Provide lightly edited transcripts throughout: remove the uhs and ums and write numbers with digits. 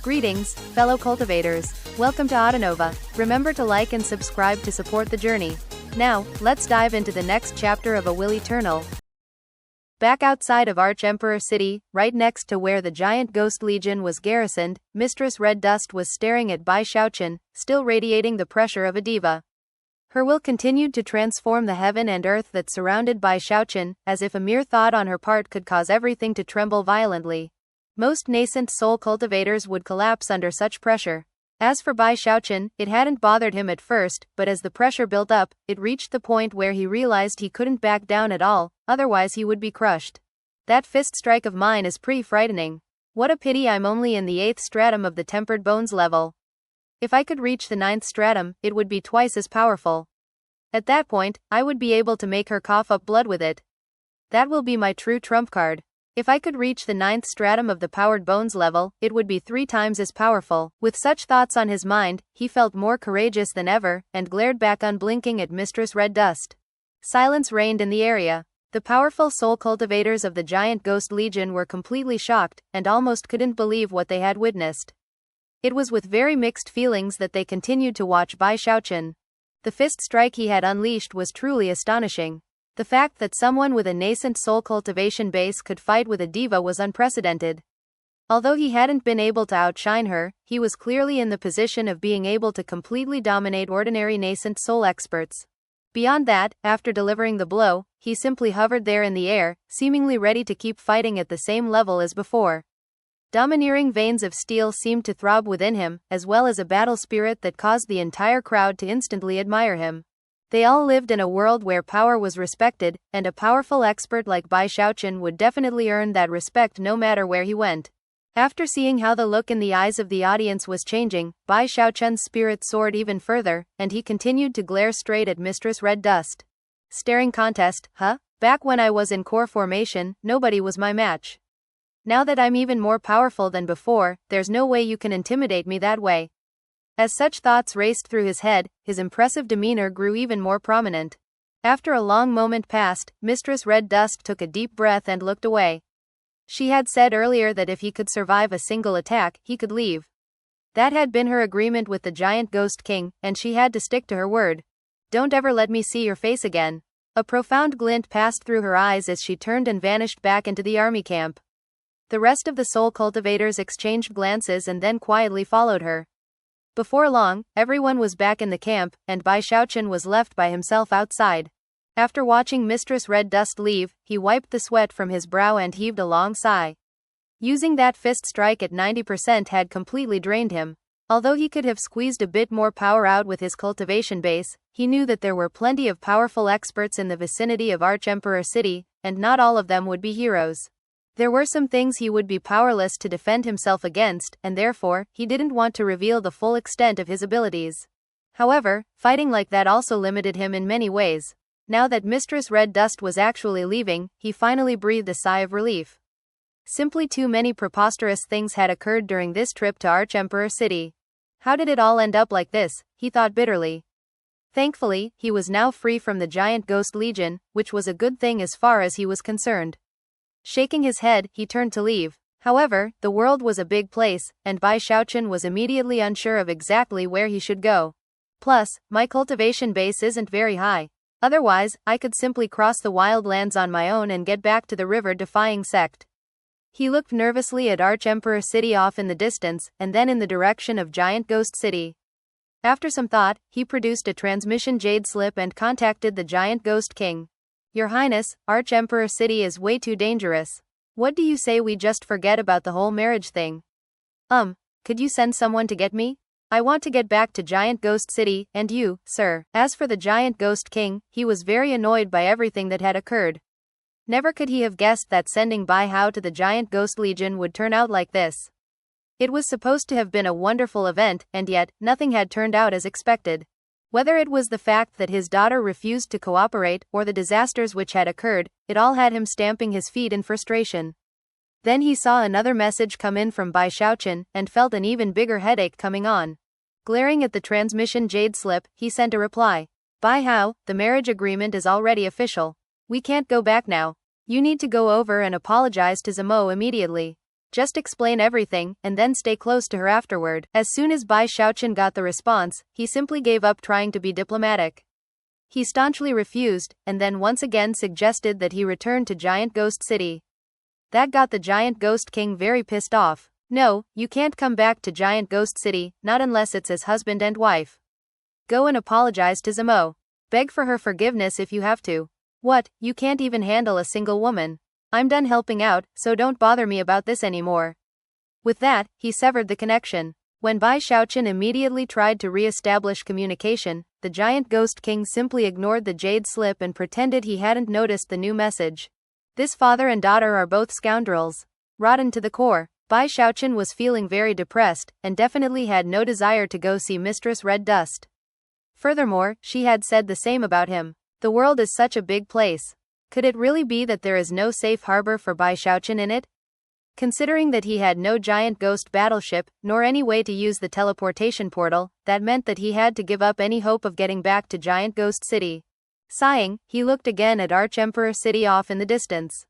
Greetings, fellow cultivators. Welcome to Autonova. Remember to like and subscribe to support the journey. Now, let's dive into the next chapter of A Will Eternal. Back outside of Arch-Emperor City, right next to where the giant ghost legion was garrisoned, Mistress Red Dust was staring at Bai Xiaochun, still radiating the pressure of a diva. Her will continued to transform the heaven and earth that surrounded Bai Xiaochun, as if a mere thought on her part could cause everything to tremble violently. Most nascent soul cultivators would collapse under such pressure. As for Bai Xiaochun, it hadn't bothered him at first, but as the pressure built up, it reached the point where he realized he couldn't back down at all, otherwise he would be crushed. That fist strike of mine is pretty frightening. What a pity I'm only in the 8th stratum of the tempered bones level. If I could reach the 9th stratum, it would be twice as powerful. At that point, I would be able to make her cough up blood with it. That will be my true trump card. If I could reach the 9th stratum of the powered bones level, it would be 3 times as powerful. With such thoughts on his mind, he felt more courageous than ever, and glared back unblinking at Mistress Red Dust. Silence reigned in the area. The powerful soul cultivators of the giant ghost legion were completely shocked, and almost couldn't believe what they had witnessed. It was with very mixed feelings that they continued to watch Bai Xiaochun. The fist strike he had unleashed was truly astonishing. The fact that someone with a nascent soul cultivation base could fight with a diva was unprecedented. Although he hadn't been able to outshine her, he was clearly in the position of being able to completely dominate ordinary nascent soul experts. Beyond that, after delivering the blow, he simply hovered there in the air, seemingly ready to keep fighting at the same level as before. Domineering veins of steel seemed to throb within him, as well as a battle spirit that caused the entire crowd to instantly admire him. They all lived in a world where power was respected, and a powerful expert like Bai Xiaochun would definitely earn that respect no matter where he went. After seeing how the look in the eyes of the audience was changing, Bai Xiaochun's spirit soared even further, and he continued to glare straight at Mistress Red Dust. Staring contest, huh? Back when I was in core formation, nobody was my match. Now that I'm even more powerful than before, there's no way you can intimidate me that way. As such thoughts raced through his head, his impressive demeanor grew even more prominent. After a long moment passed, Mistress Red Dust took a deep breath and looked away. She had said earlier that if he could survive a single attack, he could leave. That had been her agreement with the giant ghost king, and she had to stick to her word. Don't ever let me see your face again. A profound glint passed through her eyes as she turned and vanished back into the army camp. The rest of the soul cultivators exchanged glances and then quietly followed her. Before long, everyone was back in the camp, and Bai Xiaochun was left by himself outside. After watching Mistress Red Dust leave, he wiped the sweat from his brow and heaved a long sigh. Using that fist strike at 90% had completely drained him. Although he could have squeezed a bit more power out with his cultivation base, he knew that there were plenty of powerful experts in the vicinity of Arch-Emperor City, and not all of them would be heroes. There were some things he would be powerless to defend himself against, and therefore, he didn't want to reveal the full extent of his abilities. However, fighting like that also limited him in many ways. Now that Mistress Red Dust was actually leaving, he finally breathed a sigh of relief. Simply too many preposterous things had occurred during this trip to Arch-Emperor City. How did it all end up like this, he thought bitterly. Thankfully, he was now free from the giant ghost legion, which was a good thing as far as he was concerned. Shaking his head, he turned to leave. However, the world was a big place, and Bai Xiaochun was immediately unsure of exactly where he should go. Plus, my cultivation base isn't very high. Otherwise, I could simply cross the wild lands on my own and get back to the river-defying sect. He looked nervously at Arch-Emperor City off in the distance, and then in the direction of Giant Ghost City. After some thought, he produced a transmission jade slip and contacted the Giant Ghost King. Your Highness, Arch-Emperor City is way too dangerous. What do you say we just forget about the whole marriage thing? Could you send someone to get me? I want to get back to Giant Ghost City, and you, sir. As for the Giant Ghost King, he was very annoyed by everything that had occurred. Never could he have guessed that sending Bai Hao to the Giant Ghost Legion would turn out like this. It was supposed to have been a wonderful event, and yet, nothing had turned out as expected. Whether it was the fact that his daughter refused to cooperate, or the disasters which had occurred, it all had him stamping his feet in frustration. Then he saw another message come in from Bai Xiaochun, and felt an even bigger headache coming on. Glaring at the transmission jade slip, he sent a reply. Bai Hao, the marriage agreement is already official. We can't go back now. You need to go over and apologize to Zamo immediately. Just explain everything, and then stay close to her afterward. As soon as Bai Xiaochun got the response, he simply gave up trying to be diplomatic. He staunchly refused, and then once again suggested that he return to Giant Ghost City. That got the Giant Ghost King very pissed off. No, you can't come back to Giant Ghost City, not unless it's as husband and wife. Go and apologize to Zemo. Beg for her forgiveness if you have to. What, you can't even handle a single woman? I'm done helping out, so don't bother me about this anymore. With that, he severed the connection. When Bai Xiaochun immediately tried to re-establish communication, the Giant Ghost King simply ignored the jade slip and pretended he hadn't noticed the new message. This father and daughter are both scoundrels. Rotten to the core, Bai Xiaochun was feeling very depressed, and definitely had no desire to go see Mistress Red Dust. Furthermore, she had said the same about him. The world is such a big place. Could it really be that there is no safe harbor for Bai Xiaochun in it? Considering that he had no giant ghost battleship, nor any way to use the teleportation portal, that meant that he had to give up any hope of getting back to Giant Ghost City. Sighing, he looked again at Arch-Emperor City off in the distance.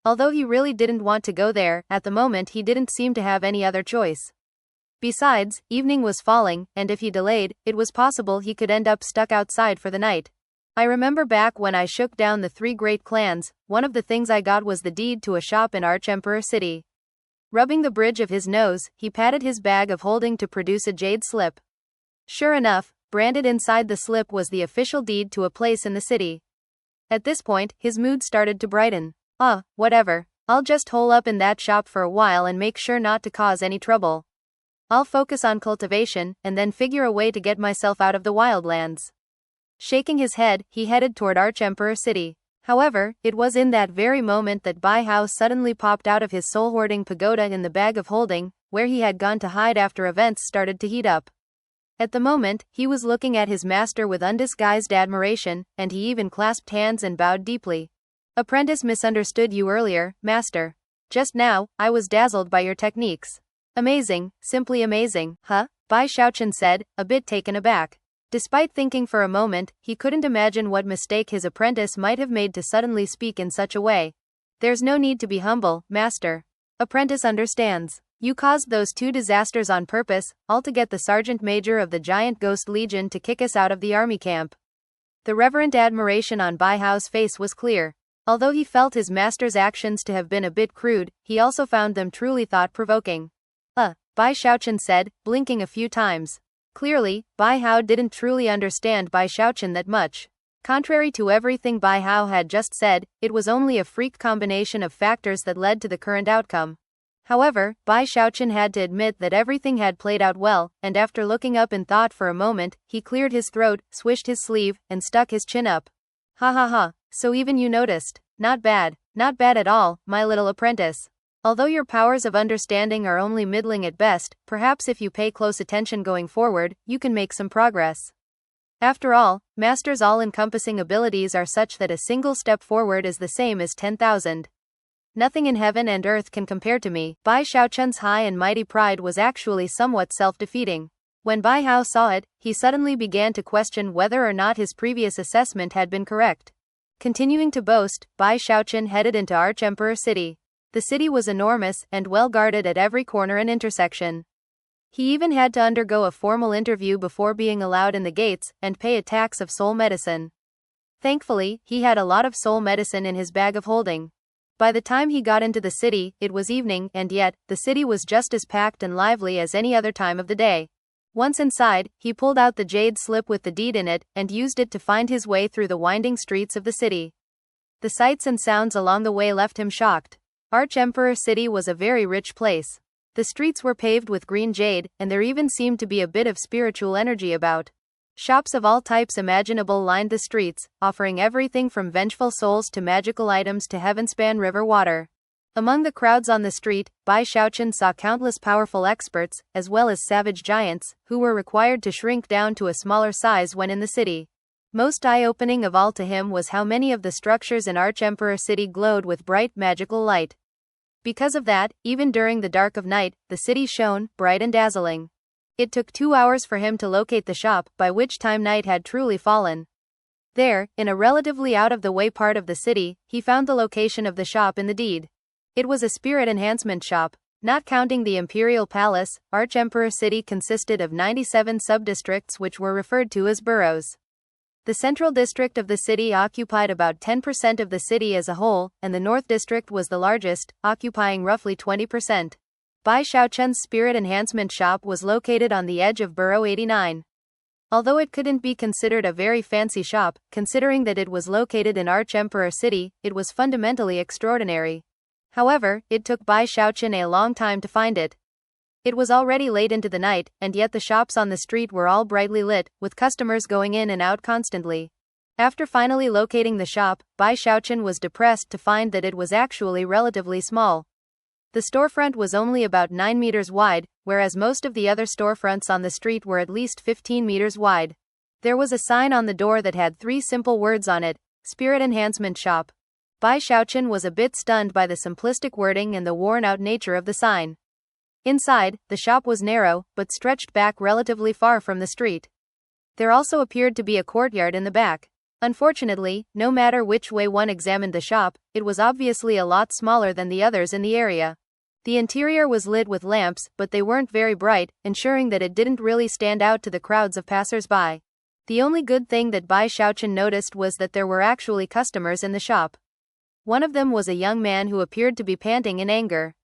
Although he really didn't want to go there, at the moment he didn't seem to have any other choice. Besides, evening was falling, and if he delayed, it was possible he could end up stuck outside for the night. I remember back when I shook down the 3 great clans, one of the things I got was the deed to a shop in Arch-Emperor City. Rubbing the bridge of his nose, he patted his bag of holding to produce a jade slip. Sure enough, branded inside the slip was the official deed to a place in the city. At this point, his mood started to brighten. Whatever. I'll just hole up in that shop for a while and make sure not to cause any trouble. I'll focus on cultivation, and then figure a way to get myself out of the wildlands. Shaking his head, he headed toward Arch-Emperor City. However, it was in that very moment that Bai Hao suddenly popped out of his soul-hoarding pagoda in the bag of holding, where he had gone to hide after events started to heat up. At the moment, he was looking at his master with undisguised admiration, and he even clasped hands and bowed deeply. Apprentice misunderstood you earlier, master. Just now, I was dazzled by your techniques. Amazing, simply amazing, huh? Bai Xiaochun said, a bit taken aback. Despite thinking for a moment, he couldn't imagine what mistake his apprentice might have made to suddenly speak in such a way. There's no need to be humble, master. Apprentice understands. You caused those 2 disasters on purpose, all to get the Sergeant Major of the Giant Ghost Legion to kick us out of the army camp. The reverent admiration on Bai Hao's face was clear. Although he felt his master's actions to have been a bit crude, he also found them truly thought-provoking. Bai Xiaochun said, blinking a few times. Clearly, Bai Hao didn't truly understand Bai Xiaochun that much. Contrary to everything Bai Hao had just said, it was only a freak combination of factors that led to the current outcome. However, Bai Xiaochun had to admit that everything had played out well, and after looking up in thought for a moment, he cleared his throat, swished his sleeve, and stuck his chin up. Ha ha ha, so even you noticed. Not bad at all, my little apprentice. Although your powers of understanding are only middling at best, perhaps if you pay close attention going forward, you can make some progress. After all, Master's all-encompassing abilities are such that a single step forward is the same as 10,000. Nothing in heaven and earth can compare to me. Bai Xiaochun's high and mighty pride was actually somewhat self-defeating. When Bai Hao saw it, he suddenly began to question whether or not his previous assessment had been correct. Continuing to boast, Bai Xiaochun headed into Arch-Emperor City. The city was enormous, and well guarded at every corner and intersection. He even had to undergo a formal interview before being allowed in the gates, and pay a tax of soul medicine. Thankfully, he had a lot of soul medicine in his bag of holding. By the time he got into the city, it was evening, and yet, the city was just as packed and lively as any other time of the day. Once inside, he pulled out the jade slip with the deed in it, and used it to find his way through the winding streets of the city. The sights and sounds along the way left him shocked. Arch-Emperor City was a very rich place. The streets were paved with green jade, and there even seemed to be a bit of spiritual energy about. Shops of all types imaginable lined the streets, offering everything from vengeful souls to magical items to heavenspan river water. Among the crowds on the street, Bai Xiaochun saw countless powerful experts, as well as savage giants, who were required to shrink down to a smaller size when in the city. Most eye-opening of all to him was how many of the structures in Arch-Emperor City glowed with bright magical light. Because of that, even during the dark of night, the city shone, bright and dazzling. It took 2 hours for him to locate the shop, by which time night had truly fallen. There, in a relatively out-of-the-way part of the city, he found the location of the shop in the deed. It was a spirit enhancement shop. Not counting the imperial palace, Arch-Emperor City consisted of 97 sub-districts which were referred to as boroughs. The central district of the city occupied about 10% of the city as a whole, and the north district was the largest, occupying roughly 20%. Bai Xiaochun's spirit enhancement shop was located on the edge of Borough 89. Although it couldn't be considered a very fancy shop, considering that it was located in Arch-Emperor City, it was fundamentally extraordinary. However, it took Bai Xiaochun a long time to find it. It was already late into the night, and yet the shops on the street were all brightly lit, with customers going in and out constantly. After finally locating the shop, Bai Xiaochun was depressed to find that it was actually relatively small. The storefront was only about 9 meters wide, whereas most of the other storefronts on the street were at least 15 meters wide. There was a sign on the door that had 3 simple words on it: Spirit Enhancement Shop. Bai Xiaochun was a bit stunned by the simplistic wording and the worn-out nature of the sign. Inside, the shop was narrow, but stretched back relatively far from the street. There also appeared to be a courtyard in the back. Unfortunately, no matter which way one examined the shop, it was obviously a lot smaller than the others in the area. The interior was lit with lamps, but they weren't very bright, ensuring that it didn't really stand out to the crowds of passers-by. The only good thing that Bai Xiaochun noticed was that there were actually customers in the shop. One of them was a young man who appeared to be panting in anger.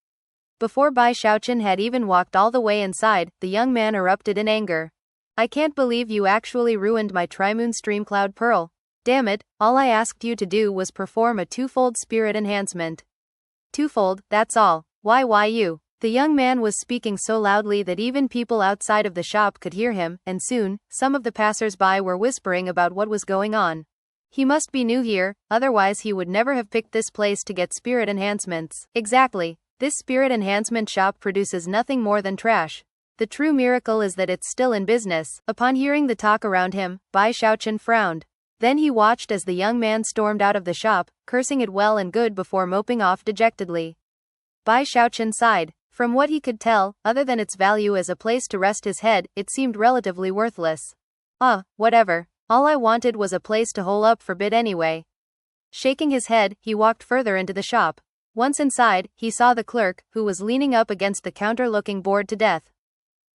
Before Bai Xiaochun had even walked all the way inside, the young man erupted in anger. "I can't believe you actually ruined my Trimoon Streamcloud Pearl. Damn it, all I asked you to do was perform a 2-fold spirit enhancement." "2-fold, that's all. Why you?" The young man was speaking so loudly that even people outside of the shop could hear him, and soon, some of the passers-by were whispering about what was going on. He must be new here, otherwise he would never have picked this place to get spirit enhancements. Exactly. This spirit enhancement shop produces nothing more than trash. The true miracle is that it's still in business. Upon hearing the talk around him, Bai Xiaochun frowned. Then he watched as the young man stormed out of the shop, cursing it well and good before moping off dejectedly. Bai Xiaochun sighed. From what he could tell, other than its value as a place to rest his head, it seemed relatively worthless. Whatever. All I wanted was a place to hole up for bit anyway. Shaking his head, he walked further into the shop. Once inside, he saw the clerk, who was leaning up against the counter looking bored to death.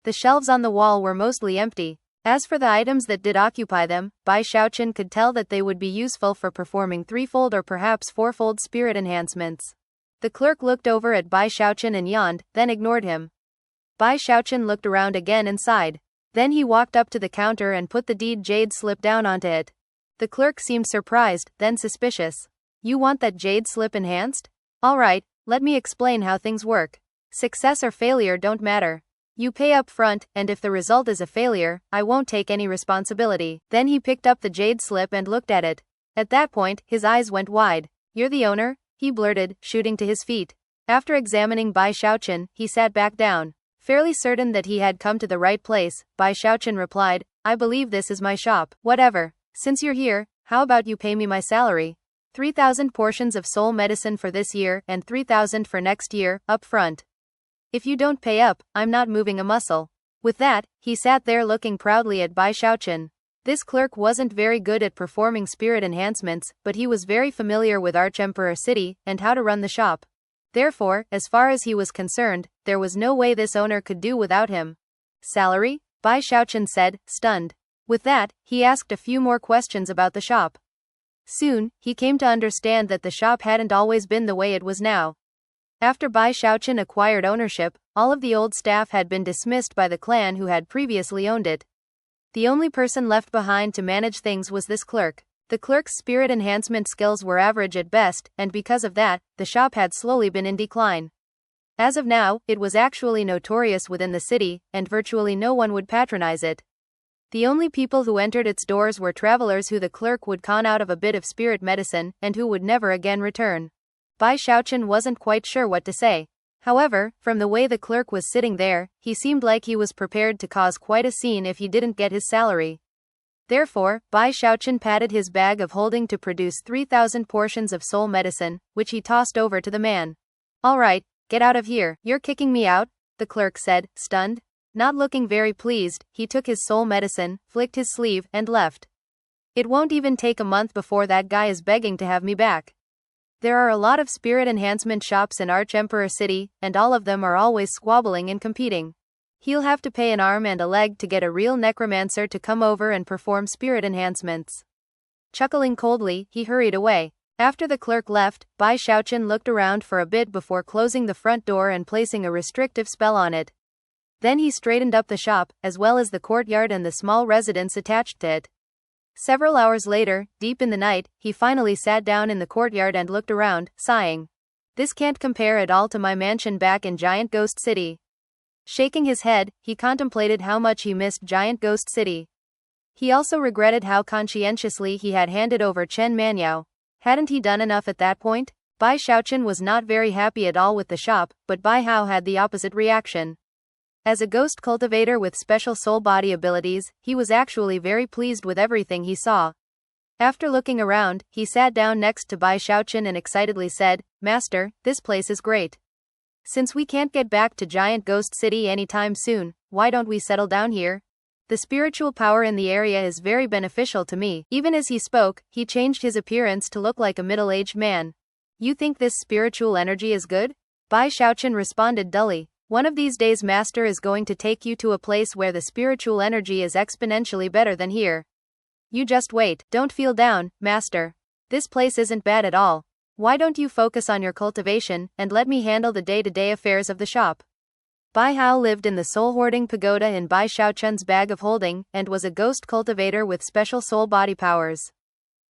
The shelves on the wall were mostly empty. As for the items that did occupy them, Bai Xiaochun could tell that they would be useful for performing 3-fold or perhaps 4-fold spirit enhancements. The clerk looked over at Bai Xiaochun and yawned, then ignored him. Bai Xiaochun looked around again and sighed. Then he walked up to the counter and put the deed jade slip down onto it. The clerk seemed surprised, then suspicious. "You want that jade slip enhanced? Alright, let me explain how things work. Success or failure don't matter. You pay up front, and if the result is a failure, I won't take any responsibility." Then he picked up the jade slip and looked at it. At that point, his eyes went wide. "You're the owner?" he blurted, shooting to his feet. After examining Bai Xiaochun, he sat back down. Fairly certain that he had come to the right place, Bai Xiaochun replied, "I believe this is my shop." "Whatever. Since you're here, how about you pay me my salary? 3,000 portions of soul medicine for this year and 3,000 for next year, up front. If you don't pay up, I'm not moving a muscle." With that, he sat there looking proudly at Bai Xiaochun. This clerk wasn't very good at performing spirit enhancements, but he was very familiar with Arch-Emperor City and how to run the shop. Therefore, as far as he was concerned, there was no way this owner could do without him. "Salary?" Bai Xiaochun said, stunned. With that, he asked a few more questions about the shop. Soon, he came to understand that the shop hadn't always been the way it was now. After Bai Xiaochun acquired ownership, all of the old staff had been dismissed by the clan who had previously owned it. The only person left behind to manage things was this clerk. The clerk's spirit enhancement skills were average at best, and because of that, the shop had slowly been in decline. As of now, it was actually notorious within the city, and virtually no one would patronize it. The only people who entered its doors were travelers who the clerk would con out of a bit of spirit medicine, and who would never again return. Bai Xiaochun wasn't quite sure what to say. However, from the way the clerk was sitting there, he seemed like he was prepared to cause quite a scene if he didn't get his salary. Therefore, Bai Xiaochun patted his bag of holding to produce 3,000 portions of soul medicine, which he tossed over to the man. "Alright, get out of here." "You're kicking me out?" the clerk said, stunned. Not looking very pleased, he took his soul medicine, flicked his sleeve, and left. "It won't even take a month before that guy is begging to have me back." There are a lot of spirit enhancement shops in Arch-Emperor City, and all of them are always squabbling and competing. He'll have to pay an arm and a leg to get a real necromancer to come over and perform spirit enhancements. Chuckling coldly, he hurried away. After the clerk left, Bai Xiaochun looked around for a bit before closing the front door and placing a restrictive spell on it. Then he straightened up the shop, as well as the courtyard and the small residence attached to it. Several hours later, deep in the night, he finally sat down in the courtyard and looked around, sighing. This can't compare at all to my mansion back in Giant Ghost City. Shaking his head, he contemplated how much he missed Giant Ghost City. He also regretted how conscientiously he had handed over Chen Manyao. Hadn't he done enough at that point? Bai Xiaochun was not very happy at all with the shop, but Bai Hao had the opposite reaction. As a ghost cultivator with special soul body abilities, he was actually very pleased with everything he saw. After looking around, he sat down next to Bai Xiaochun and excitedly said, "Master, this place is great. Since we can't get back to Giant Ghost City anytime soon, why don't we settle down here? The spiritual power in the area is very beneficial to me." Even as he spoke, he changed his appearance to look like a middle-aged man. "You think this spiritual energy is good?" Bai Xiaochun responded dully. "One of these days Master is going to take you to a place where the spiritual energy is exponentially better than here. You just wait. Don't feel down, Master. This place isn't bad at all. Why don't you focus on your cultivation, and let me handle the day-to-day affairs of the shop?" Bai Hao lived in the soul-hoarding pagoda in Bai Xiaochun's bag of holding, and was a ghost cultivator with special soul body powers.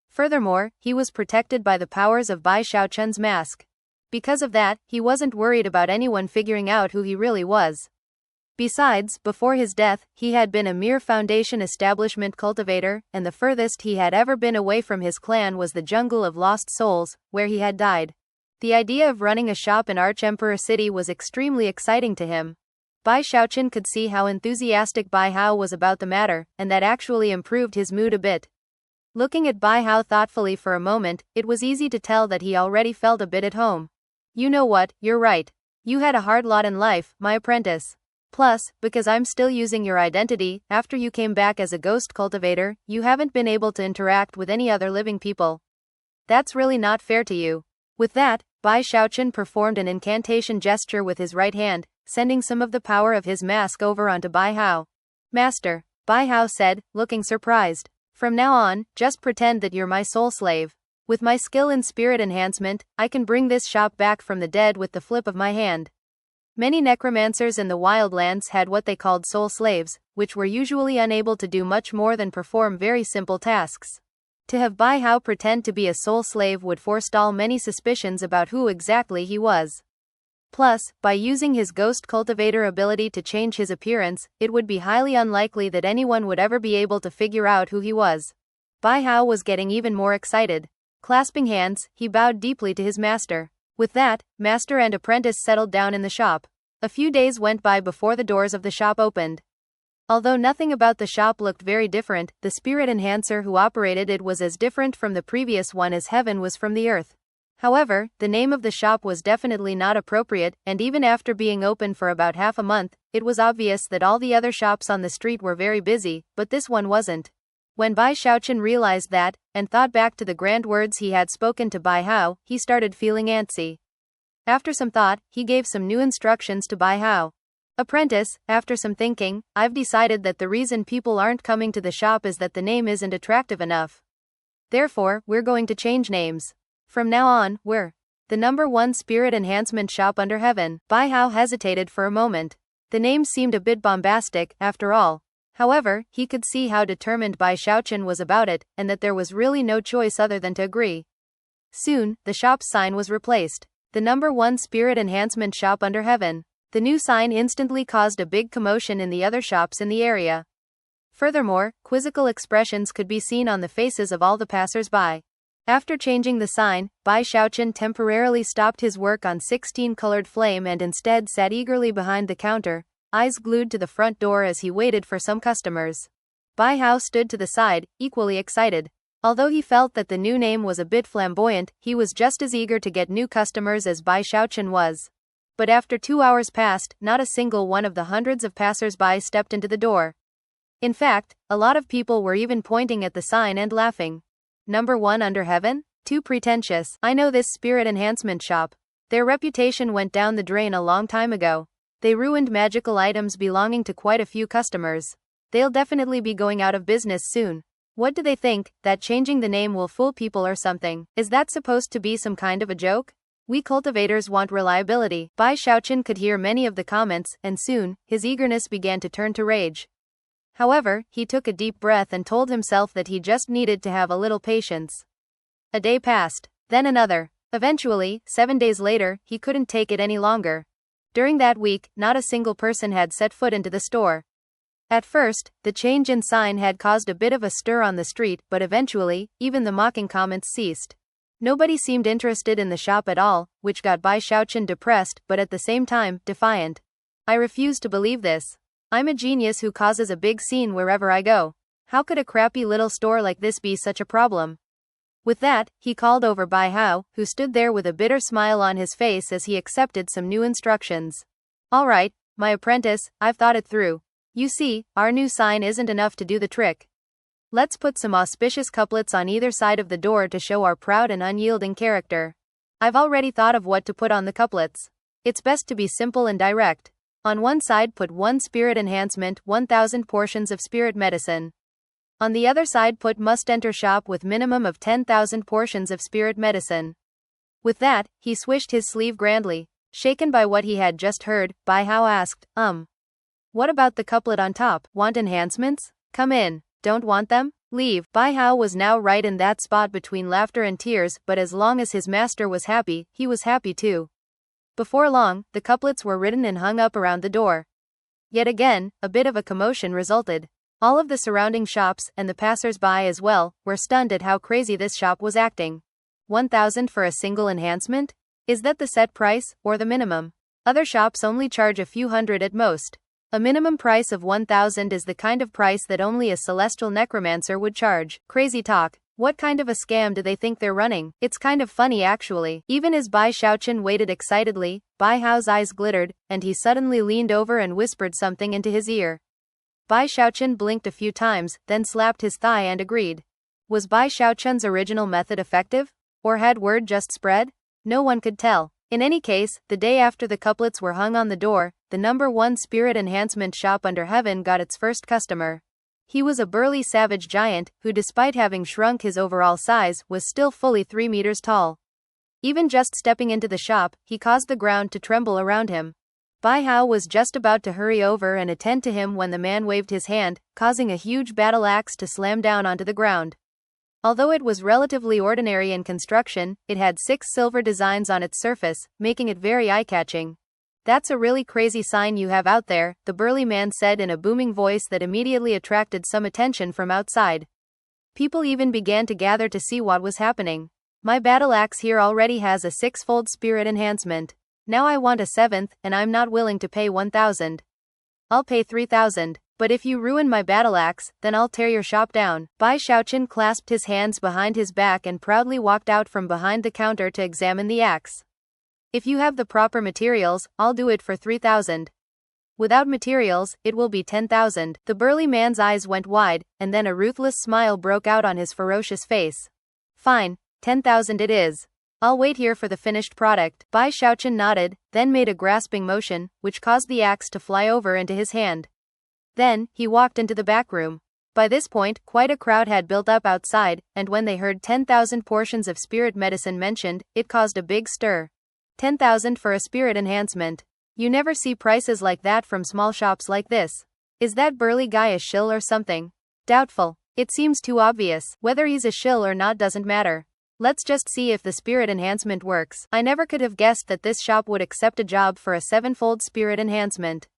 Furthermore, he was protected by the powers of Bai Xiaochun's mask. Because of that, he wasn't worried about anyone figuring out who he really was. Besides, before his death, he had been a mere foundation establishment cultivator, and the furthest he had ever been away from his clan was the jungle of lost souls, where he had died. The idea of running a shop in Arch-Emperor City was extremely exciting to him. Bai Xiaochun could see how enthusiastic Bai Hao was about the matter, and that actually improved his mood a bit. Looking at Bai Hao thoughtfully for a moment, it was easy to tell that he already felt a bit at home. "You know what, you're right. You had a hard lot in life, my apprentice. Plus, because I'm still using your identity, after you came back as a ghost cultivator, you haven't been able to interact with any other living people. That's really not fair to you." With that, Bai Xiaochun performed an incantation gesture with his right hand, sending some of the power of his mask over onto Bai Hao. "Master," Bai Hao said, looking surprised. "From now on, just pretend that you're my soul slave. With my skill in spirit enhancement, I can bring this shop back from the dead with the flip of my hand." Many necromancers in the wildlands had what they called soul slaves, which were usually unable to do much more than perform very simple tasks. To have Bai Hao pretend to be a soul slave would forestall many suspicions about who exactly he was. Plus, by using his ghost cultivator ability to change his appearance, it would be highly unlikely that anyone would ever be able to figure out who he was. Bai Hao was getting even more excited. Clasping hands, he bowed deeply to his master. With that, master and apprentice settled down in the shop. A few days went by before the doors of the shop opened. Although nothing about the shop looked very different, the spirit enhancer who operated it was as different from the previous one as heaven was from the earth. However, the name of the shop was definitely not appropriate, and even after being open for about half a month, it was obvious that all the other shops on the street were very busy, but this one wasn't. When Bai Xiaochun realized that, and thought back to the grand words he had spoken to Bai Hao, he started feeling antsy. After some thought, he gave some new instructions to Bai Hao. "Apprentice, after some thinking, I've decided that the reason people aren't coming to the shop is that the name isn't attractive enough. Therefore, we're going to change names. From now on, we're the #1 spirit enhancement shop under heaven." Bai Hao hesitated for a moment. The name seemed a bit bombastic, after all. However, he could see how determined Bai Xiaochun was about it, and that there was really no choice other than to agree. Soon, the shop's sign was replaced. The #1 spirit enhancement shop under heaven. The new sign instantly caused a big commotion in the other shops in the area. Furthermore, quizzical expressions could be seen on the faces of all the passers-by. After changing the sign, Bai Xiaochun temporarily stopped his work on 16-colored flame and instead sat eagerly behind the counter, eyes glued to the front door as he waited for some customers. Bai Hao stood to the side, equally excited. Although he felt that the new name was a bit flamboyant, he was just as eager to get new customers as Bai Xiaochun was. But after 2 hours passed, not a single one of the hundreds of passers-by stepped into the door. In fact, a lot of people were even pointing at the sign and laughing. "#1 under heaven? Too pretentious. I know this spirit enhancement shop. Their reputation went down the drain a long time ago. They ruined magical items belonging to quite a few customers. They'll definitely be going out of business soon. What do they think, that changing the name will fool people or something? Is that supposed to be some kind of a joke? We cultivators want reliability. Bai Xiaochun could hear many of the comments, and soon, his eagerness began to turn to rage. However, he took a deep breath and told himself that he just needed to have a little patience. A day passed, then another. Eventually, 7 days later, he couldn't take it any longer. During that week, not a single person had set foot into the store. At first, the change in sign had caused a bit of a stir on the street, but eventually, even the mocking comments ceased. Nobody seemed interested in the shop at all, which got Bai Xiaochun depressed, but at the same time, defiant. I refuse to believe this. I'm a genius who causes a big scene wherever I go. How could a crappy little store like this be such a problem? With that, he called over Bai Hao, who stood there with a bitter smile on his face as he accepted some new instructions. All right, my apprentice, I've thought it through. You see, our new sign isn't enough to do the trick. Let's put some auspicious couplets on either side of the door to show our proud and unyielding character. I've already thought of what to put on the couplets. It's best to be simple and direct. On one side put 1 spirit enhancement, 1000 portions of spirit medicine. On the other side put must enter shop with minimum of 10,000 portions of spirit medicine. With that, he swished his sleeve grandly. Shaken by what he had just heard, Bai Hao asked, What about the couplet on top? Want enhancements? Come in. Don't want them? Leave. Bai Hao was now right in that spot between laughter and tears, but as long as his master was happy, he was happy too. Before long, the couplets were written and hung up around the door. Yet again, a bit of a commotion resulted. All of the surrounding shops, and the passers-by as well, were stunned at how crazy this shop was acting. 1,000 for a single enhancement? Is that the set price, or the minimum? Other shops only charge a few hundred at most. A minimum price of 1,000 is the kind of price that only a celestial necromancer would charge. Crazy talk. What kind of a scam do they think they're running? It's kind of funny actually. Even as Bai Xiaochun waited excitedly, Bai Hao's eyes glittered, and he suddenly leaned over and whispered something into his ear. Bai Xiaochun blinked a few times, then slapped his thigh and agreed. Was Bai Xiaochun's original method effective? Or had word just spread? No one could tell. In any case, the day after the couplets were hung on the door, the #1 spirit enhancement shop under heaven got its first customer. He was a burly savage giant, who despite having shrunk his overall size, was still fully 3 meters tall. Even just stepping into the shop, he caused the ground to tremble around him. Bai Hao was just about to hurry over and attend to him when the man waved his hand, causing a huge battle axe to slam down onto the ground. Although it was relatively ordinary in construction, it had 6 silver designs on its surface, making it very eye-catching. That's a really crazy sign you have out there, the burly man said in a booming voice that immediately attracted some attention from outside. People even began to gather to see what was happening. My battle axe here already has a 6-fold spirit enhancement. Now I want a 7th, and I'm not willing to pay 1,000. I'll pay 3,000. But if you ruin my battle axe, then I'll tear your shop down. Bai Xiaochun clasped his hands behind his back and proudly walked out from behind the counter to examine the axe. If you have the proper materials, I'll do it for 3,000. Without materials, it will be 10,000. The burly man's eyes went wide, and then a ruthless smile broke out on his ferocious face. Fine, 10,000 it is. I'll wait here for the finished product. Bai Xiaochun nodded, then made a grasping motion, which caused the axe to fly over into his hand. Then, he walked into the back room. By this point, quite a crowd had built up outside, and when they heard 10,000 portions of spirit medicine mentioned, it caused a big stir. 10,000 for a spirit enhancement. You never see prices like that from small shops like this. Is that burly guy a shill or something? Doubtful. It seems too obvious. Whether he's a shill or not doesn't matter. Let's just see if the spirit enhancement works. I never could have guessed that this shop would accept a job for a 7-fold spirit enhancement.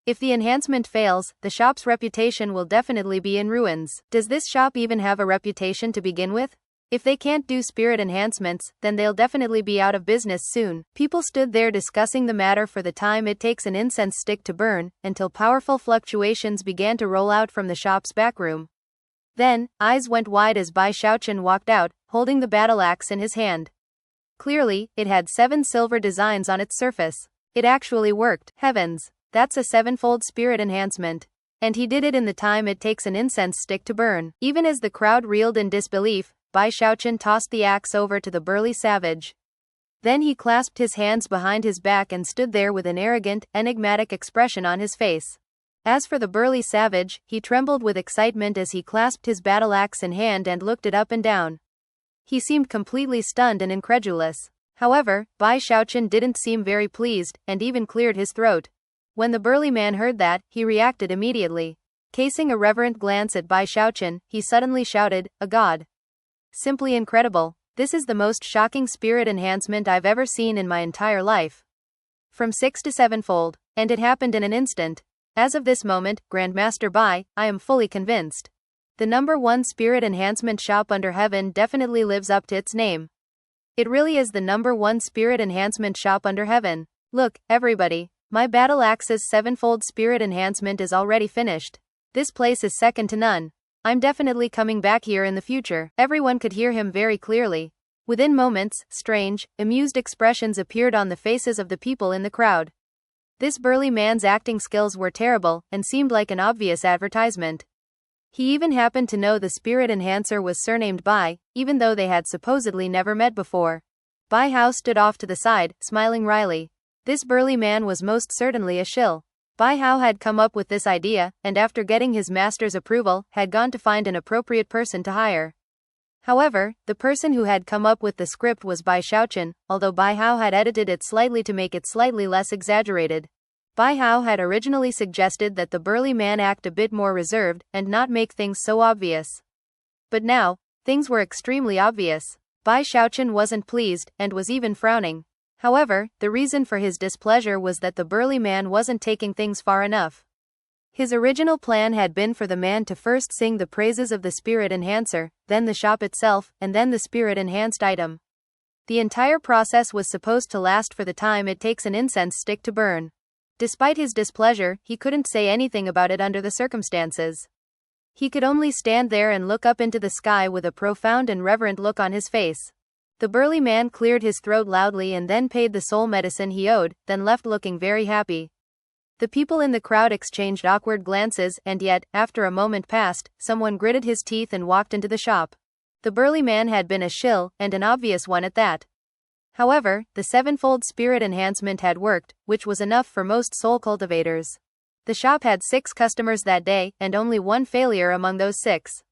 If the enhancement fails, the shop's reputation will definitely be in ruins. Does this shop even have a reputation to begin with? If they can't do spirit enhancements, then they'll definitely be out of business soon. People stood there discussing the matter for the time it takes an incense stick to burn, until powerful fluctuations began to roll out from the shop's back room. Then, eyes went wide as Bai Xiaochun walked out, holding the battle axe in his hand. Clearly, it had 7 silver designs on its surface. It actually worked. Heavens! That's a 7-fold spirit enhancement. And he did it in the time it takes an incense stick to burn. Even as the crowd reeled in disbelief, Bai Xiaochun tossed the axe over to the burly savage. Then he clasped his hands behind his back and stood there with an arrogant, enigmatic expression on his face. As for the burly savage, he trembled with excitement as he clasped his battle axe in hand and looked it up and down. He seemed completely stunned and incredulous. However, Bai Xiaochun didn't seem very pleased, and even cleared his throat. When the burly man heard that, he reacted immediately. Casting a reverent glance at Bai Xiaochun, he suddenly shouted, "A god! Simply incredible. This is the most shocking spirit enhancement I've ever seen in my entire life. From 6 to 7-fold, and it happened in an instant. As of this moment, Grandmaster Bai, I am fully convinced. The #1 spirit enhancement shop under heaven definitely lives up to its name. It really is the #1 spirit enhancement shop under heaven. Look, everybody, my battle axe's 7-fold spirit enhancement is already finished. This place is second to none. I'm definitely coming back here in the future." Everyone could hear him very clearly. Within moments, strange, amused expressions appeared on the faces of the people in the crowd. This burly man's acting skills were terrible, and seemed like an obvious advertisement. He even happened to know the spirit enhancer was surnamed Bai, even though they had supposedly never met before. Bai Hao stood off to the side, smiling wryly. This burly man was most certainly a shill. Bai Hao had come up with this idea, and after getting his master's approval, had gone to find an appropriate person to hire. However, the person who had come up with the script was Bai Xiaochun, although Bai Hao had edited it slightly to make it slightly less exaggerated. Bai Hao had originally suggested that the burly man act a bit more reserved, and not make things so obvious. But now, things were extremely obvious. Bai Xiaochun wasn't pleased, and was even frowning. However, the reason for his displeasure was that the burly man wasn't taking things far enough. His original plan had been for the man to first sing the praises of the spirit enhancer, then the shop itself, and then the spirit enhanced item. The entire process was supposed to last for the time it takes an incense stick to burn. Despite his displeasure, he couldn't say anything about it under the circumstances. He could only stand there and look up into the sky with a profound and reverent look on his face. The burly man cleared his throat loudly and then paid the soul medicine he owed, then left looking very happy. The people in the crowd exchanged awkward glances, and yet, after a moment passed, someone gritted his teeth and walked into the shop. The burly man had been a shill, and an obvious one at that. However, the 7-fold spirit enhancement had worked, which was enough for most soul cultivators. The shop had 6 customers that day, and only 1 failure among those 6.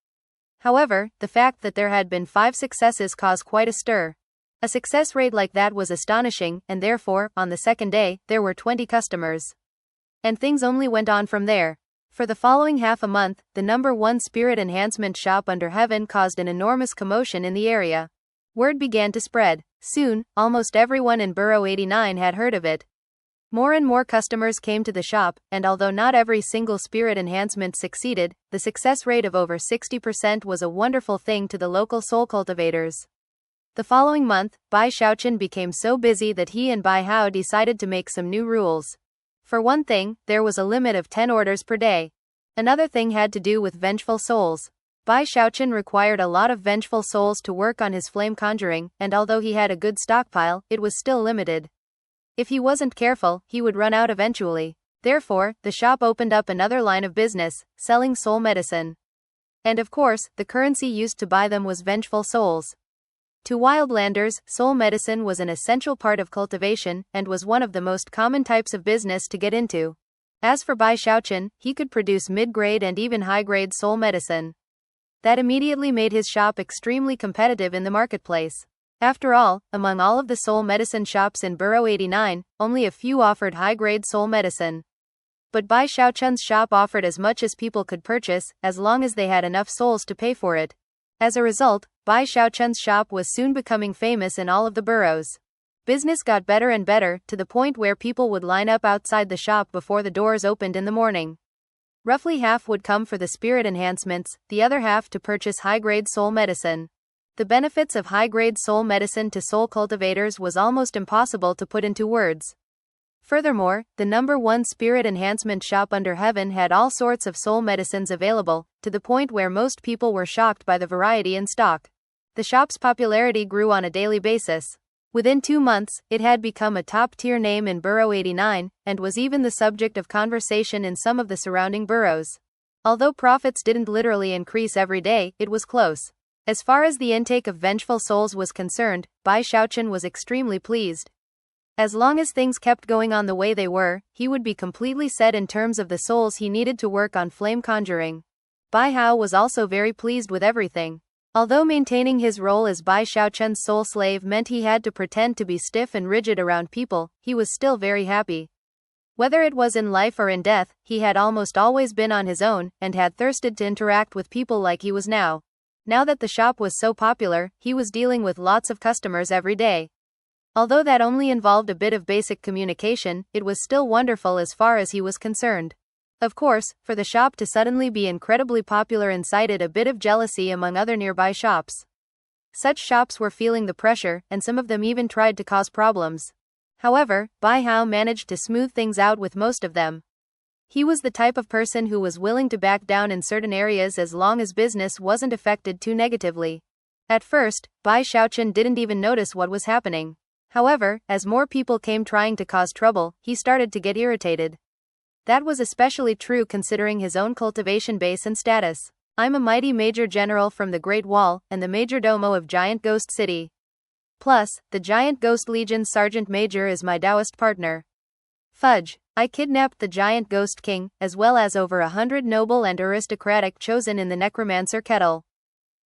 However, the fact that there had been 5 successes caused quite a stir. A success rate like that was astonishing, and therefore, on the second day, there were 20 customers. And things only went on from there. For the following half a month, the #1 spirit enhancement shop under heaven caused an enormous commotion in the area. Word began to spread. Soon, almost everyone in Borough 89 had heard of it. More and more customers came to the shop, and although not every single spirit enhancement succeeded, the success rate of over 60% was a wonderful thing to the local soul cultivators. The following month, Bai Xiaochun became so busy that he and Bai Hao decided to make some new rules. For one thing, there was a limit of 10 orders per day. Another thing had to do with vengeful souls. Bai Xiaochun required a lot of vengeful souls to work on his flame conjuring, and although he had a good stockpile, it was still limited. If he wasn't careful, he would run out eventually. Therefore, the shop opened up another line of business, selling soul medicine. And of course, the currency used to buy them was vengeful souls. To wildlanders, soul medicine was an essential part of cultivation, and was one of the most common types of business to get into. As for Bai Xiaochun, he could produce mid-grade and even high-grade soul medicine. That immediately made his shop extremely competitive in the marketplace. After all, among all of the soul medicine shops in Borough 89, only a few offered high-grade soul medicine. But Bai Xiaochun's shop offered as much as people could purchase, as long as they had enough souls to pay for it. As a result, Bai Xiaochun's shop was soon becoming famous in all of the boroughs. Business got better and better, to the point where people would line up outside the shop before the doors opened in the morning. Roughly half would come for the spirit enhancements, the other half to purchase high-grade soul medicine. The benefits of high-grade soul medicine to soul cultivators was almost impossible to put into words. Furthermore, the #1 spirit enhancement shop under heaven had all sorts of soul medicines available, to the point where most people were shocked by the variety in stock. The shop's popularity grew on a daily basis. Within 2 months, it had become a top-tier name in Borough 89, and was even the subject of conversation in some of the surrounding boroughs. Although profits didn't literally increase every day, it was close. As far as the intake of vengeful souls was concerned, Bai Xiaochun was extremely pleased. As long as things kept going on the way they were, he would be completely set in terms of the souls he needed to work on flame conjuring. Bai Hao was also very pleased with everything. Although maintaining his role as Bai Xiaochun's soul slave meant he had to pretend to be stiff and rigid around people, he was still very happy. Whether it was in life or in death, he had almost always been on his own, and had thirsted to interact with people like he was now. Now that the shop was so popular, he was dealing with lots of customers every day. Although that only involved a bit of basic communication, it was still wonderful as far as he was concerned. Of course, for the shop to suddenly be incredibly popular incited a bit of jealousy among other nearby shops. Such shops were feeling the pressure, and some of them even tried to cause problems. However, Bai Hao managed to smooth things out with most of them. He was the type of person who was willing to back down in certain areas as long as business wasn't affected too negatively. At first, Bai Xiaochun didn't even notice what was happening. However, as more people came trying to cause trouble, he started to get irritated. That was especially true considering his own cultivation base and status. I'm a mighty Major General from the Great Wall, and the Major Domo of Giant Ghost City. Plus, the Giant Ghost Legion's Sergeant Major is my Taoist partner. Fudge. I kidnapped the Giant Ghost King, as well as over 100 noble and aristocratic chosen in the Necromancer Kettle.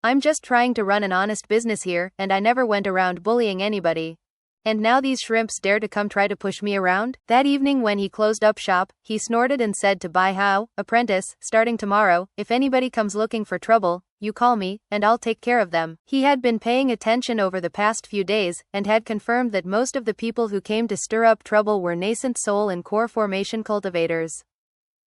I'm just trying to run an honest business here, and I never went around bullying anybody. And now these shrimps dare to come try to push me around? That evening when he closed up shop, he snorted and said to Bai Hao, "Apprentice, starting tomorrow, if anybody comes looking for trouble, you call me, and I'll take care of them." He had been paying attention over the past few days, and had confirmed that most of the people who came to stir up trouble were nascent soul and core formation cultivators.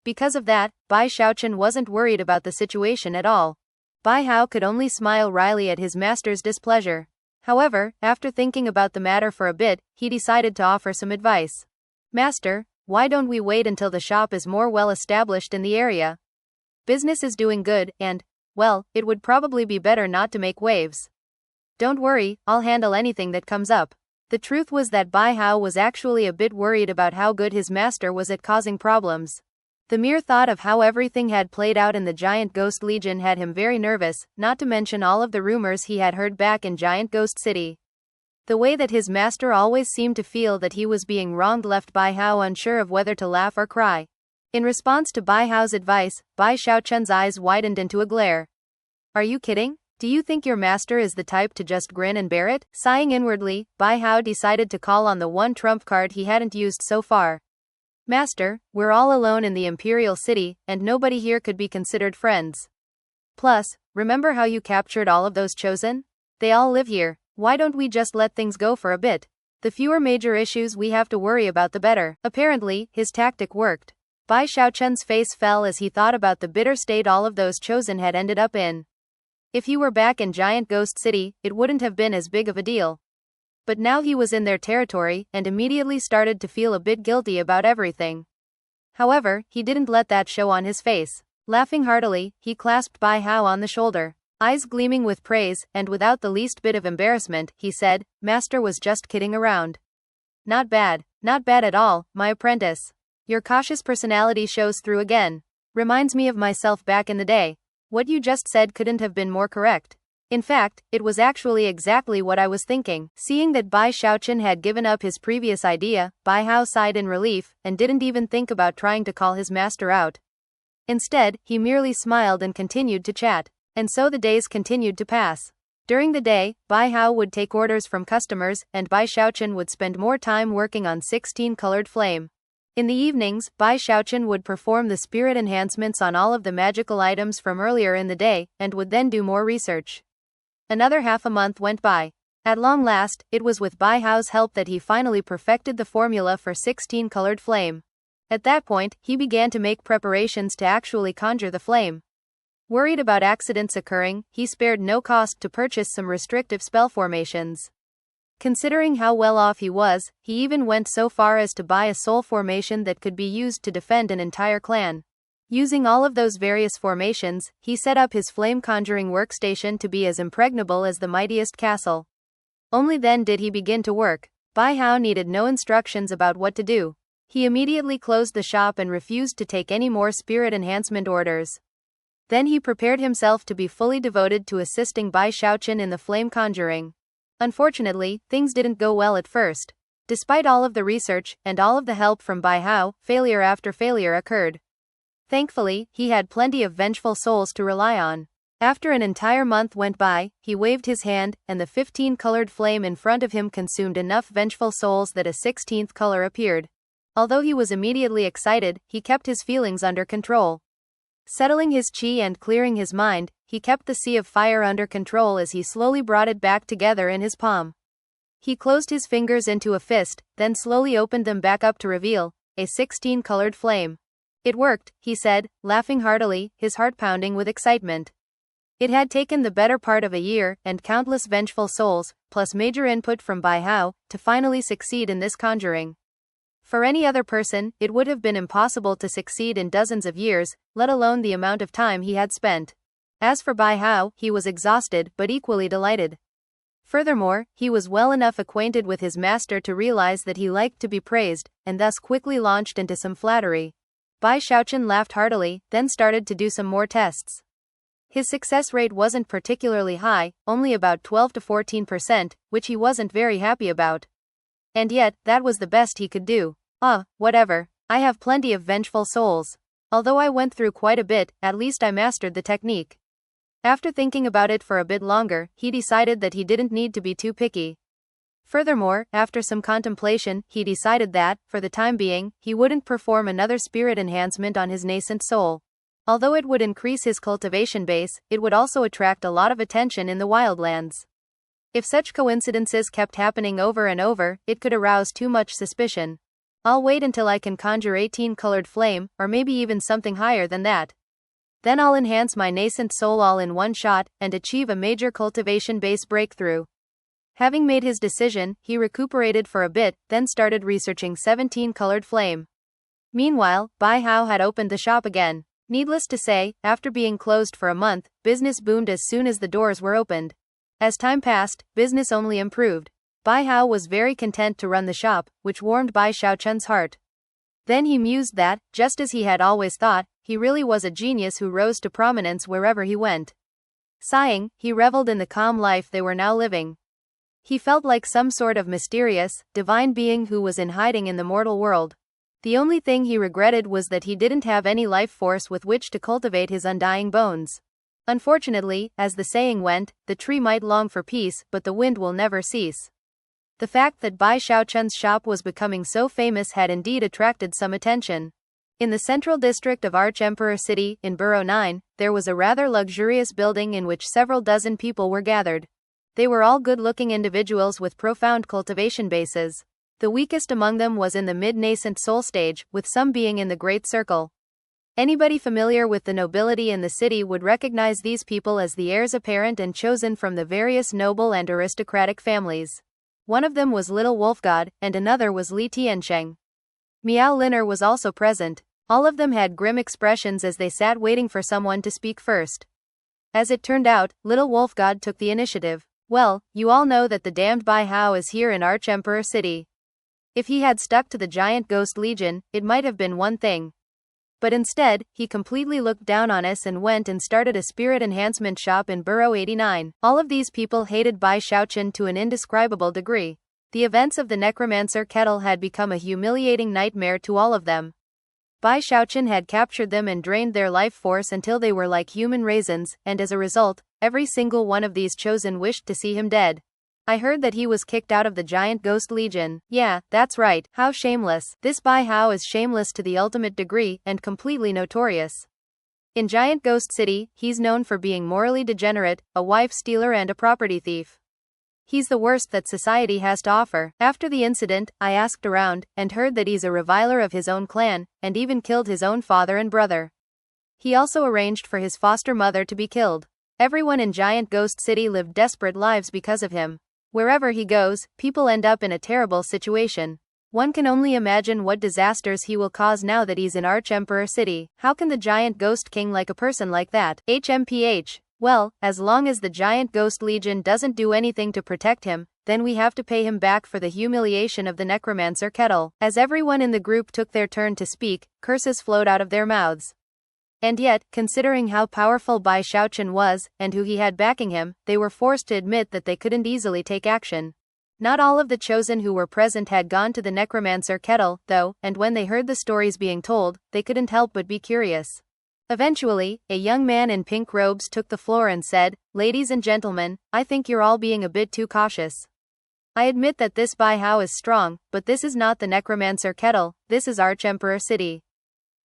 Because of that, Bai Xiaochun wasn't worried about the situation at all. Bai Hao could only smile wryly at his master's displeasure. However, after thinking about the matter for a bit, he decided to offer some advice. "Master, why don't we wait until the shop is more well established in the area? Business is doing good, and, well, it would probably be better not to make waves." "Don't worry, I'll handle anything that comes up." The truth was that Bai Hao was actually a bit worried about how good his master was at causing problems. The mere thought of how everything had played out in the Giant Ghost Legion had him very nervous, not to mention all of the rumors he had heard back in Giant Ghost City. The way that his master always seemed to feel that he was being wronged left Bai Hao unsure of whether to laugh or cry. In response to Bai Hao's advice, Bai Xiaochun's eyes widened into a glare. "Are you kidding? Do you think your master is the type to just grin and bear it?" Sighing inwardly, Bai Hao decided to call on the one trump card he hadn't used so far. "Master, we're all alone in the Imperial City, and nobody here could be considered friends. Plus, remember how you captured all of those chosen? They all live here. Why don't we just let things go for a bit? The fewer major issues we have to worry about the better." Apparently, his tactic worked. Bai Xiaochun's face fell as he thought about the bitter state all of those chosen had ended up in. If he were back in Giant Ghost City, it wouldn't have been as big of a deal. But now he was in their territory, and immediately started to feel a bit guilty about everything. However, he didn't let that show on his face. Laughing heartily, he clasped Bai Hao on the shoulder. Eyes gleaming with praise, and without the least bit of embarrassment, he said, "Master was just kidding around. Not bad at all, my apprentice. Your cautious personality shows through again. Reminds me of myself back in the day. What you just said couldn't have been more correct. In fact, it was actually exactly what I was thinking." Seeing that Bai Xiaochun had given up his previous idea, Bai Hao sighed in relief, and didn't even think about trying to call his master out. Instead, he merely smiled and continued to chat. And so the days continued to pass. During the day, Bai Hao would take orders from customers, and Bai Xiaochun would spend more time working on 16-colored flame. In the evenings, Bai Xiaochun would perform the spirit enhancements on all of the magical items from earlier in the day, and would then do more research. Another half a month went by. At long last, it was with Bai Hao's help that he finally perfected the formula for 16-colored flame. At that point, he began to make preparations to actually conjure the flame. Worried about accidents occurring, he spared no cost to purchase some restrictive spell formations. Considering how well off he was, he even went so far as to buy a soul formation that could be used to defend an entire clan. Using all of those various formations, he set up his flame conjuring workstation to be as impregnable as the mightiest castle. Only then did he begin to work. Bai Hao needed no instructions about what to do. He immediately closed the shop and refused to take any more spirit enhancement orders. Then he prepared himself to be fully devoted to assisting Bai Xiaochun in the flame conjuring. Unfortunately, things didn't go well at first. Despite all of the research, and all of the help from Bai Hao, failure after failure occurred. Thankfully, he had plenty of vengeful souls to rely on. After an entire month went by, he waved his hand, and the 15-colored flame in front of him consumed enough vengeful souls that a 16th color appeared. Although he was immediately excited, he kept his feelings under control. Settling his qi and clearing his mind, he kept the sea of fire under control as he slowly brought it back together in his palm. He closed his fingers into a fist, then slowly opened them back up to reveal a 16-colored flame. It worked, he said, laughing heartily, his heart pounding with excitement. It had taken the better part of a year, and countless vengeful souls, plus major input from Bai Hao, to finally succeed in this conjuring. For any other person, it would have been impossible to succeed in dozens of years, let alone the amount of time he had spent. As for Bai Hao, he was exhausted but equally delighted. Furthermore, he was well enough acquainted with his master to realize that he liked to be praised, and thus quickly launched into some flattery. Bai Xiaochun laughed heartily, then started to do some more tests. His success rate wasn't particularly high, only about 12 to 14%, which he wasn't very happy about. And yet, that was the best he could do. Whatever. I have plenty of vengeful souls. Although I went through quite a bit, at least I mastered the technique. After thinking about it for a bit longer, he decided that he didn't need to be too picky. Furthermore, after some contemplation, he decided that, for the time being, he wouldn't perform another spirit enhancement on his nascent soul. Although it would increase his cultivation base, it would also attract a lot of attention in the wildlands. If such coincidences kept happening over and over, it could arouse too much suspicion. I'll wait until I can conjure 18-colored flame, or maybe even something higher than that. Then I'll enhance my nascent soul all in one shot, and achieve a major cultivation base breakthrough. Having made his decision, he recuperated for a bit, then started researching 17-colored flame. Meanwhile, Bai Hao had opened the shop again. Needless to say, after being closed for a month, business boomed as soon as the doors were opened. As time passed, business only improved. Bai Hao was very content to run the shop, which warmed Bai Xiaochun's heart. Then he mused that, just as he had always thought, he really was a genius who rose to prominence wherever he went. Sighing, he reveled in the calm life they were now living. He felt like some sort of mysterious, divine being who was in hiding in the mortal world. The only thing he regretted was that he didn't have any life force with which to cultivate his undying bones. Unfortunately, as the saying went, the tree might long for peace, but the wind will never cease. The fact that Bai Xiaochun's shop was becoming so famous had indeed attracted some attention. In the central district of Arch-Emperor City, in Borough 9, there was a rather luxurious building in which several dozen people were gathered. They were all good-looking individuals with profound cultivation bases. The weakest among them was in the mid-nascent soul stage, with some being in the Great Circle. Anybody familiar with the nobility in the city would recognize these people as the heirs apparent and chosen from the various noble and aristocratic families. One of them was Little Wolf God, and another was Li Tiansheng. Miao Liner was also present. All of them had grim expressions as they sat waiting for someone to speak first. As it turned out, Little Wolf God took the initiative. Well, you all know that the damned Bai Hao is here in Arch-Emperor City. If he had stuck to the giant ghost legion, it might have been one thing. But instead, he completely looked down on us and went and started a spirit enhancement shop in Borough 89. All of these people hated Bai Xiaochun to an indescribable degree. The events of the necromancer kettle had become a humiliating nightmare to all of them. Bai Xiaochun had captured them and drained their life force until they were like human raisins, and as a result, every single one of these chosen wished to see him dead. I heard that he was kicked out of the giant ghost legion. Yeah, that's right, how shameless. This Bai Hao is shameless to the ultimate degree, and completely notorious. In Giant Ghost City, he's known for being morally degenerate, a wife stealer and a property thief. He's the worst that society has to offer. After the incident, I asked around, and heard that he's a reviler of his own clan, and even killed his own father and brother. He also arranged for his foster mother to be killed. Everyone in Giant Ghost City lived desperate lives because of him. Wherever he goes, people end up in a terrible situation. One can only imagine what disasters he will cause now that he's in Arch-Emperor City. How can the Giant Ghost King like a person like that? HMPH. Well, as long as the Giant Ghost Legion doesn't do anything to protect him, then we have to pay him back for the humiliation of the necromancer kettle. As everyone in the group took their turn to speak, curses flowed out of their mouths. And yet, considering how powerful Bai Xiaochun was, and who he had backing him, they were forced to admit that they couldn't easily take action. Not all of the chosen who were present had gone to the necromancer kettle, though, and when they heard the stories being told, they couldn't help but be curious. Eventually, a young man in pink robes took the floor and said, "Ladies and gentlemen, I think you're all being a bit too cautious. I admit that this Bai Hao is strong, but this is not the necromancer kettle, this is Arch-Emperor City.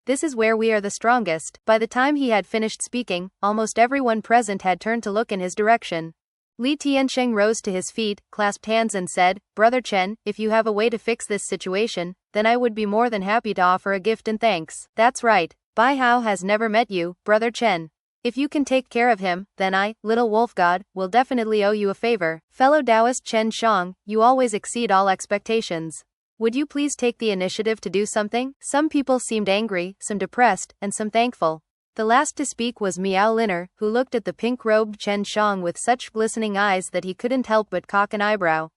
This is where we are the strongest." By the time he had finished speaking, almost everyone present had turned to look in his direction. Li Tiansheng rose to his feet, clasped hands and said, "Brother Chen, if you have a way to fix this situation, then I would be more than happy to offer a gift in thanks." "That's right. Bai Hao has never met you, Brother Chen. If you can take care of him, then I, little wolf god, will definitely owe you a favor. Fellow Taoist Chen Shang, you always exceed all expectations. Would you please take the initiative to do something?" Some people seemed angry, some depressed, and some thankful. The last to speak was Miao Liner, who looked at the pink-robed Chen Shang with such glistening eyes that he couldn't help but cock an eyebrow.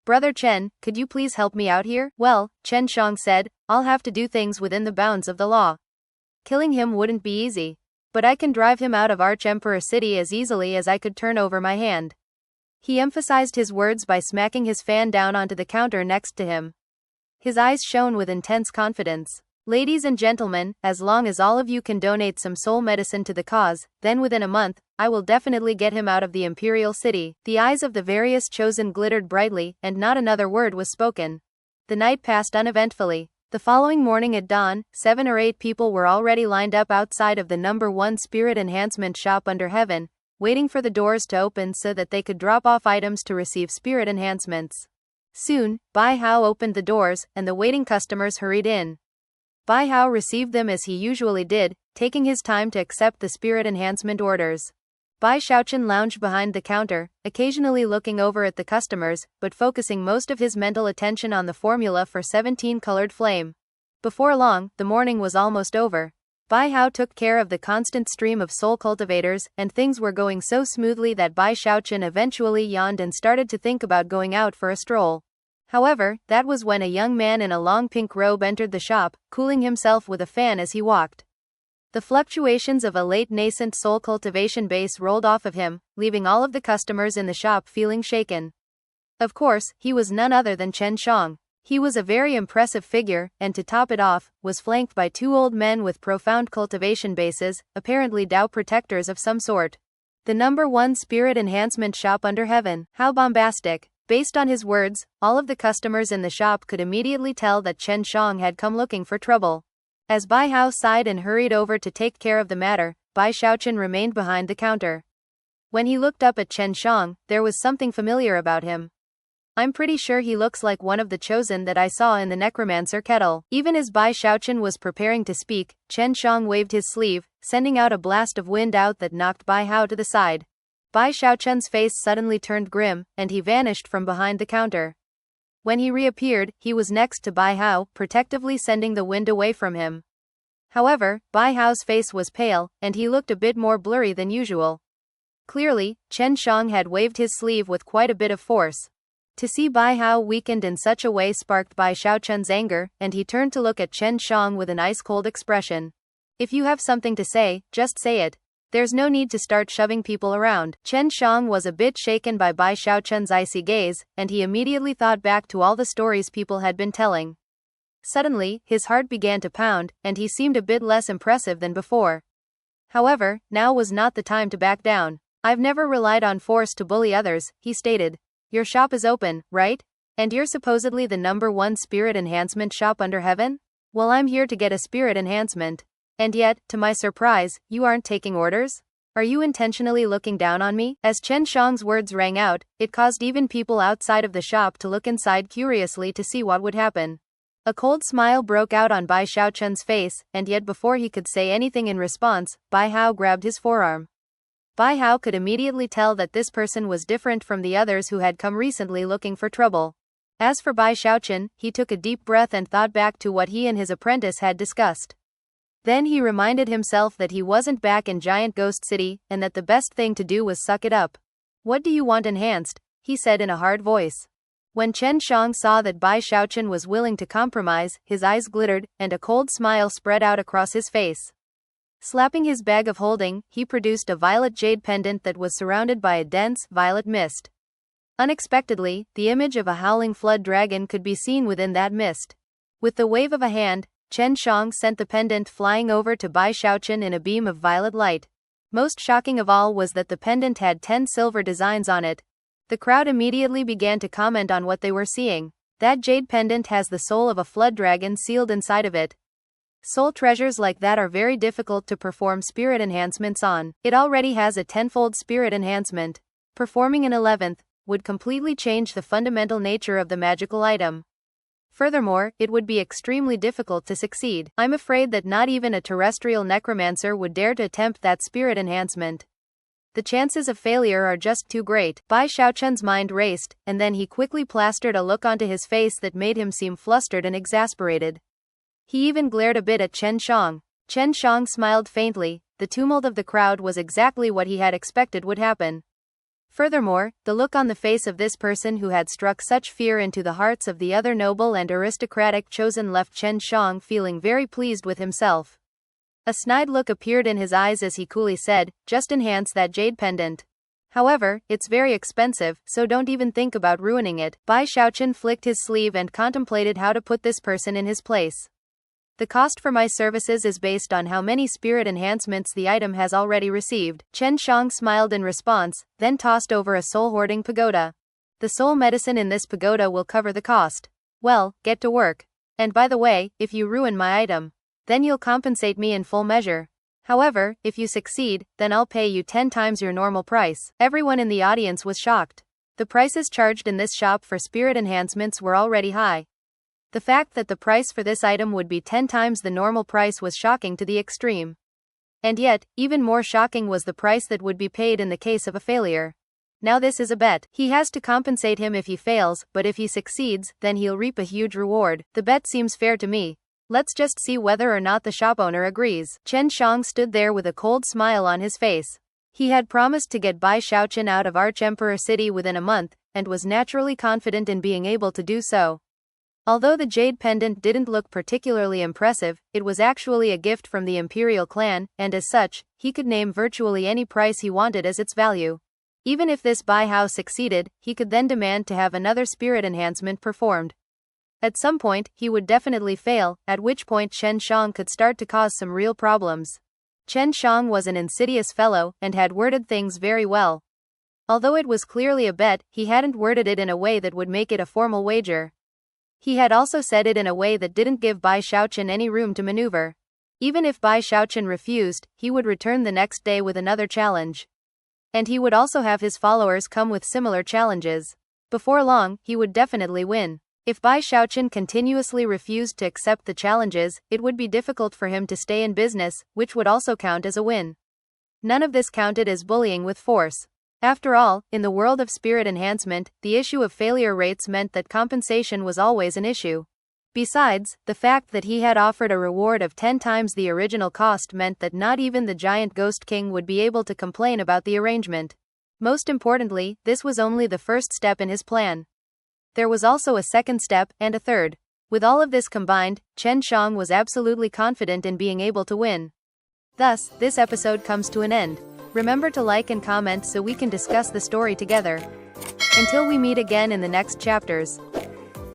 "Brother Chen, could you please help me out here?" "Well," Chen Shang said, "I'll have to do things within the bounds of the law. Killing him wouldn't be easy. But I can drive him out of Arch-Emperor City as easily as I could turn over my hand." He emphasized his words by smacking his fan down onto the counter next to him. His eyes shone with intense confidence. "Ladies and gentlemen, as long as all of you can donate some soul medicine to the cause, then within a month, I will definitely get him out of the Imperial City." The eyes of the various chosen glittered brightly, and not another word was spoken. The night passed uneventfully. The following morning at dawn, 7 or 8 people were already lined up outside of the number 1 spirit enhancement shop under heaven, waiting for the doors to open so that they could drop off items to receive spirit enhancements. Soon, Bai Hao opened the doors, and the waiting customers hurried in. Bai Hao received them as he usually did, taking his time to accept the spirit enhancement orders. Bai Xiaochun lounged behind the counter, occasionally looking over at the customers, but focusing most of his mental attention on the formula for 17-colored flame. Before long, the morning was almost over. Bai Hao took care of the constant stream of soul cultivators, and things were going so smoothly that Bai Xiaochun eventually yawned and started to think about going out for a stroll. However, that was when a young man in a long pink robe entered the shop, cooling himself with a fan as he walked. The fluctuations of a late nascent soul cultivation base rolled off of him, leaving all of the customers in the shop feeling shaken. Of course, he was none other than Chen Shang. He was a very impressive figure, and to top it off, was flanked by 2 old men with profound cultivation bases, apparently Dao protectors of some sort. The number 1 spirit enhancement shop under heaven. How bombastic. Based on his words, all of the customers in the shop could immediately tell that Chen Shang had come looking for trouble. As Bai Hao sighed and hurried over to take care of the matter, Bai Xiaochun remained behind the counter. When he looked up at Chen Shang, there was something familiar about him. "I'm pretty sure he looks like one of the chosen that I saw in the necromancer kettle." Even as Bai Xiaochun was preparing to speak, Chen Shang waved his sleeve, sending out a blast of wind out that knocked Bai Hao to the side. Bai Xiaochun's face suddenly turned grim, and he vanished from behind the counter. When he reappeared, he was next to Bai Hao, protectively sending the wind away from him. However, Bai Hao's face was pale, and he looked a bit more blurry than usual. Clearly, Chen Shang had waved his sleeve with quite a bit of force. To see Bai Hao weakened in such a way sparked Bai Xiaochun's anger, and he turned to look at Chen Shang with an ice-cold expression. "If you have something to say, just say it. There's no need to start shoving people around." Chen Shang was a bit shaken by Bai Xiaochun's icy gaze, and he immediately thought back to all the stories people had been telling. Suddenly, his heart began to pound, and he seemed a bit less impressive than before. However, now was not the time to back down. "I've never relied on force to bully others," he stated. "Your shop is open, right? And you're supposedly the number 1 spirit enhancement shop under heaven? Well, I'm here to get a spirit enhancement. And yet, to my surprise, you aren't taking orders? Are you intentionally looking down on me?" As Chen Shang's words rang out, it caused even people outside of the shop to look inside curiously to see what would happen. A cold smile broke out on Bai Xiaochun's face, and yet before he could say anything in response, Bai Hao grabbed his forearm. Bai Hao could immediately tell that this person was different from the others who had come recently looking for trouble. As for Bai Xiaochun, he took a deep breath and thought back to what he and his apprentice had discussed. Then he reminded himself that he wasn't back in Giant Ghost City, and that the best thing to do was suck it up. "What do you want enhanced?" he said in a hard voice. When Chen Shang saw that Bai Xiaochun was willing to compromise, his eyes glittered, and a cold smile spread out across his face. Slapping his bag of holding, he produced a violet jade pendant that was surrounded by a dense, violet mist. Unexpectedly, the image of a howling flood dragon could be seen within that mist. With the wave of a hand, Chen Shang sent the pendant flying over to Bai Xiaochun in a beam of violet light. Most shocking of all was that the pendant had 10 silver designs on it. The crowd immediately began to comment on what they were seeing. That jade pendant has the soul of a flood dragon sealed inside of it. Soul treasures like that are very difficult to perform spirit enhancements on. It already has a 10-fold spirit enhancement. Performing an 11th would completely change the fundamental nature of the magical item. Furthermore, it would be extremely difficult to succeed. I'm afraid that not even a terrestrial necromancer would dare to attempt that spirit enhancement. The chances of failure are just too great. Bai Xiaochun's mind raced, and then he quickly plastered a look onto his face that made him seem flustered and exasperated. He even glared a bit at Chen Shang. Chen Shang smiled faintly. The tumult of the crowd was exactly what he had expected would happen. Furthermore, the look on the face of this person who had struck such fear into the hearts of the other noble and aristocratic chosen left Chen Shang feeling very pleased with himself. A snide look appeared in his eyes as he coolly said, "Just enhance that jade pendant. However, it's very expensive, so don't even think about ruining it." Bai Xiaochun flicked his sleeve and contemplated how to put this person in his place. "The cost for my services is based on how many spirit enhancements the item has already received." Chen Shang smiled in response, then tossed over a soul-hoarding pagoda. "The soul medicine in this pagoda will cover the cost. Well, get to work. And by the way, if you ruin my item, then you'll compensate me in full measure. However, if you succeed, then I'll pay you 10 times your normal price." Everyone in the audience was shocked. The prices charged in this shop for spirit enhancements were already high. The fact that the price for this item would be 10 times the normal price was shocking to the extreme. And yet, even more shocking was the price that would be paid in the case of a failure. Now this is a bet. He has to compensate him if he fails, but if he succeeds, then he'll reap a huge reward. The bet seems fair to me. Let's just see whether or not the shop owner agrees. Chen Shang stood there with a cold smile on his face. He had promised to get Bai Xiaochun out of Archemperor City within a month, and was naturally confident in being able to do so. Although the jade pendant didn't look particularly impressive, it was actually a gift from the imperial clan, and as such, he could name virtually any price he wanted as its value. Even if this Bai Hao succeeded, he could then demand to have another spirit enhancement performed. At some point, he would definitely fail, at which point Chen Shang could start to cause some real problems. Chen Shang was an insidious fellow, and had worded things very well. Although it was clearly a bet, he hadn't worded it in a way that would make it a formal wager. He had also said it in a way that didn't give Bai Xiaochun any room to maneuver. Even if Bai Xiaochun refused, he would return the next day with another challenge. And he would also have his followers come with similar challenges. Before long, he would definitely win. If Bai Xiaochun continuously refused to accept the challenges, it would be difficult for him to stay in business, which would also count as a win. None of this counted as bullying with force. After all, in the world of spirit enhancement, the issue of failure rates meant that compensation was always an issue. Besides, the fact that he had offered a reward of 10 times the original cost meant that not even the giant Ghost King would be able to complain about the arrangement. Most importantly, this was only the first step in his plan. There was also a second step, and a third. With all of this combined, Chen Shang was absolutely confident in being able to win. Thus, this episode comes to an end. Remember to like and comment so we can discuss the story together. Until we meet again in the next chapters.